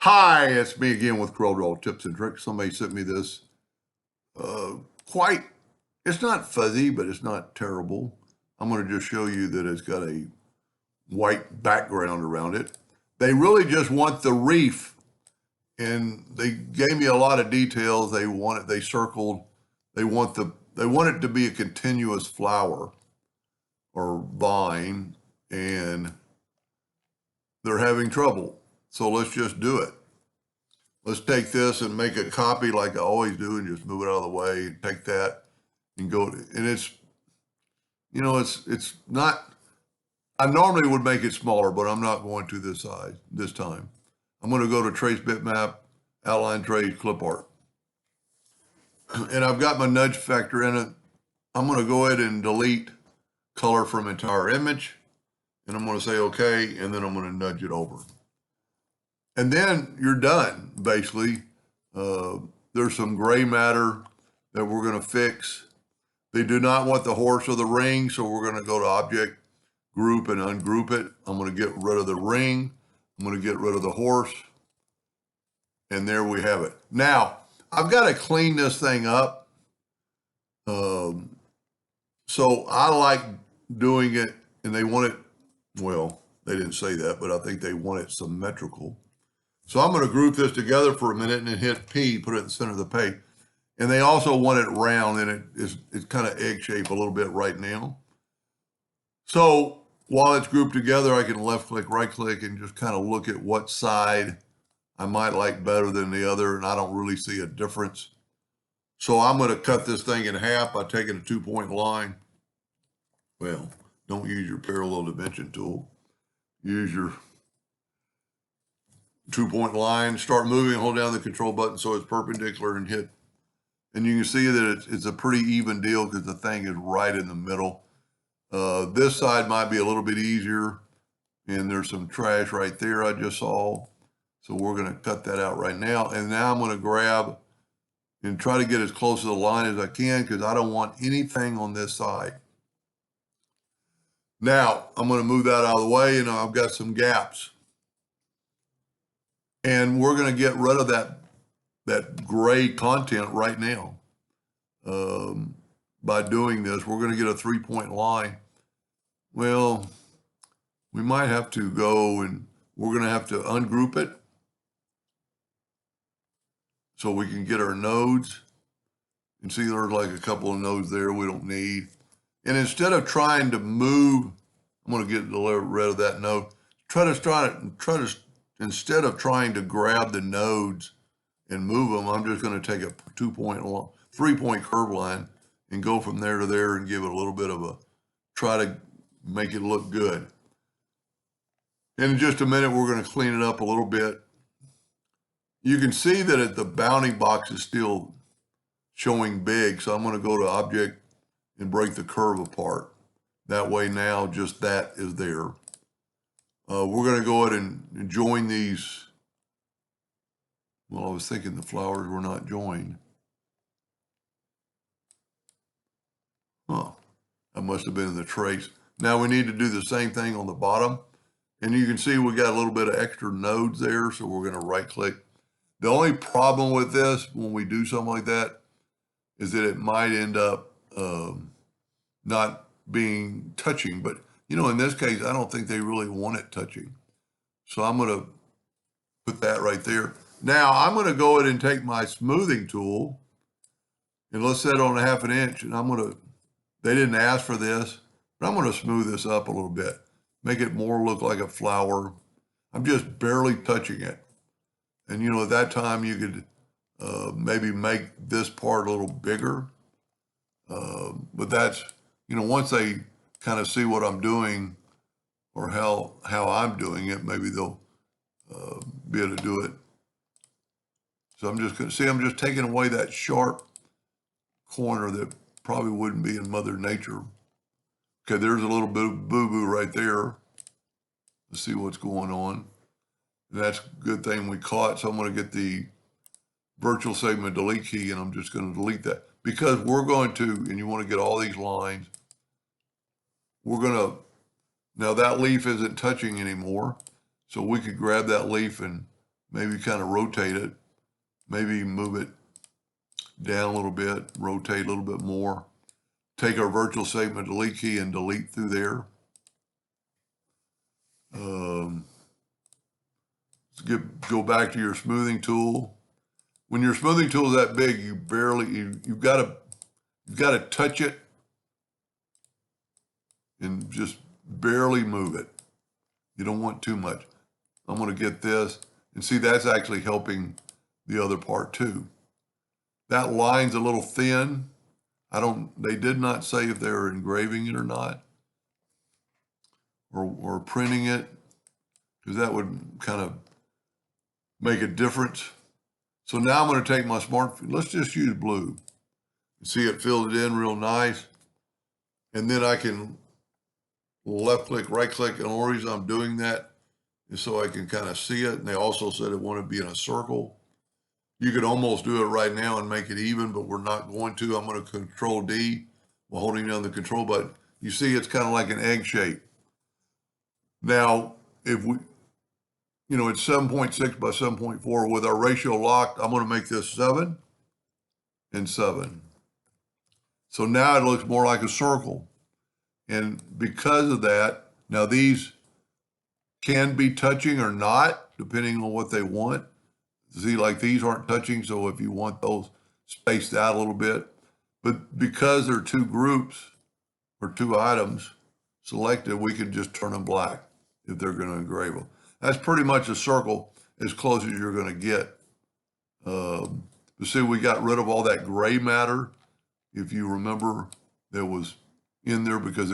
Hi, it's me again with Corel tips and tricks. Somebody sent me this. Uh, quite, it's not fuzzy, but it's not terrible. I'm going to just show you that it's got a white background around it. They really just want the reef, and they gave me a lot of details. They want it. They circled. They want it to be a continuous flower or vine, and they're having trouble. So let's just do it. Let's take this and make a copy like I always do and just move it out of the way. Take that and go. And it's not, I normally would make it smaller, but I'm not going to this size this time. I'm going to go to Trace Bitmap, Outline Trace, Clipart. And I've got my nudge factor in it. I'm going to go ahead and delete color from entire image. And I'm going to say, okay. And then I'm going to nudge it over. And then you're done, basically. There's some gray matter that we're going to fix. They do not want the horse or the ring, so we're going to go to Object, Group, and ungroup it. I'm going to get rid of the ring. I'm going to get rid of the horse. And there we have it. Now, I've got to clean this thing up. So I like doing it, and they want it, well, they didn't say that, but I think they want it symmetrical. So I'm going to group this together for a minute and then hit P, put it in the center of the page. And they also want it round, and it's kind of egg shaped a little bit right now. So while it's grouped together, I can left click, right click, and just kind of look at what side I might like better than the other, and I don't really see a difference. So I'm going to cut this thing in half by taking a 2-point line. Well, don't use your parallel dimension tool. Use your 2-point line, start moving, hold down the control button so it's perpendicular and hit. And you can see that it's a pretty even deal because the thing is right in the middle. This side might be a little bit easier, and there's some trash right there I just saw. So we're going to cut that out right now. And now I'm going to grab and try to get as close to the line as I can because I don't want anything on this side. Now I'm going to move that out of the way, and I've got some gaps. And we're going to get rid of that gray content right now. By doing this, we're going to get a 3-point line. Well, we might have to go and we're going to have to ungroup it so we can get our nodes. And see, there's like a couple of nodes there we don't need. And instead of trying to move, I'm going to get rid of that node. Instead of trying to grab the nodes and move them, I'm just going to take a 3-point curve line and go from there to there and give it a little bit of try to make it look good. In just a minute, we're going to clean it up a little bit. You can see that the bounding box is still showing big, so I'm going to go to Object and break the curve apart. That way now just that is there. We're going to go ahead and join these. Well, I was thinking the flowers were not joined. Huh. That must have been in the trace. Now we need to do the same thing on the bottom. And you can see we got a little bit of extra nodes there, so we're going to right click. The only problem with this when we do something like that is that it might end up not being touching. But, in this case, I don't think they really want it touching. So I'm going to put that right there. Now I'm going to go ahead and take my smoothing tool and let's set it on 1/2 inch. And they didn't ask for this, but I'm going to smooth this up a little bit, make it more look like a flower. I'm just barely touching it. And, at that time you could maybe make this part a little bigger. But that's, once they kind of see what I'm doing or how I'm doing it, maybe they'll be able to do it. So I'm just going to see, I'm just taking away that sharp corner that probably wouldn't be in Mother Nature. Okay, there's a little bit of boo-boo right there. Let's see what's going on. And that's a good thing we caught. So I'm going to get the virtual segment delete key, and I'm just going to delete that. Because we're going to, and you want to get all these lines, we're going to, now that leaf isn't touching anymore. So we could grab that leaf and maybe kind of rotate it, maybe move it down a little bit, rotate a little bit more. Take our virtual segment delete key and delete through there. Go back to your smoothing tool. When your smoothing tool is that big, you've got to touch it and just barely move it. You don't want too much. I'm going to get this and see that's actually helping the other part too. That line's a little thin. They did not say if they were engraving it or not, or printing it, because that would kind of make a difference. So now I'm going to take my smartphone. Let's just use blue. See, it filled it in real nice. And then I can left click, right click, and the only reason I'm doing that is so I can kind of see it. And they also said it wanted to be in a circle. You could almost do it right now and make it even, but we're not going to. I'm going to Control D while holding down the control button. You see, it's kind of like an egg shape. Now, if we, it's 7.6 by 7.4 with our ratio locked, I'm going to make this 7 and 7. So now it looks more like a circle. And because of that, now these can be touching or not, depending on what they want. See, like these aren't touching, so if you want those spaced out a little bit, but because they're two groups or two items selected, we can just turn them black if they're going to engrave them. That's pretty much a circle as close as you're going to get. But see, we got rid of all that gray matter. If you remember, that was in there because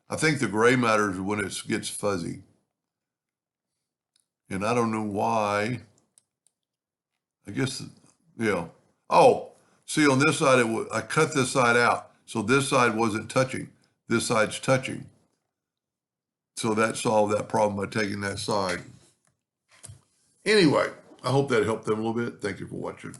I think the gray matter is when it gets fuzzy. And I don't know why. I guess, yeah. Oh, see, on this side, I cut this side out. So this side wasn't touching. This side's touching. So that solved that problem by taking that side. Anyway, I hope that helped them a little bit. Thank you for watching.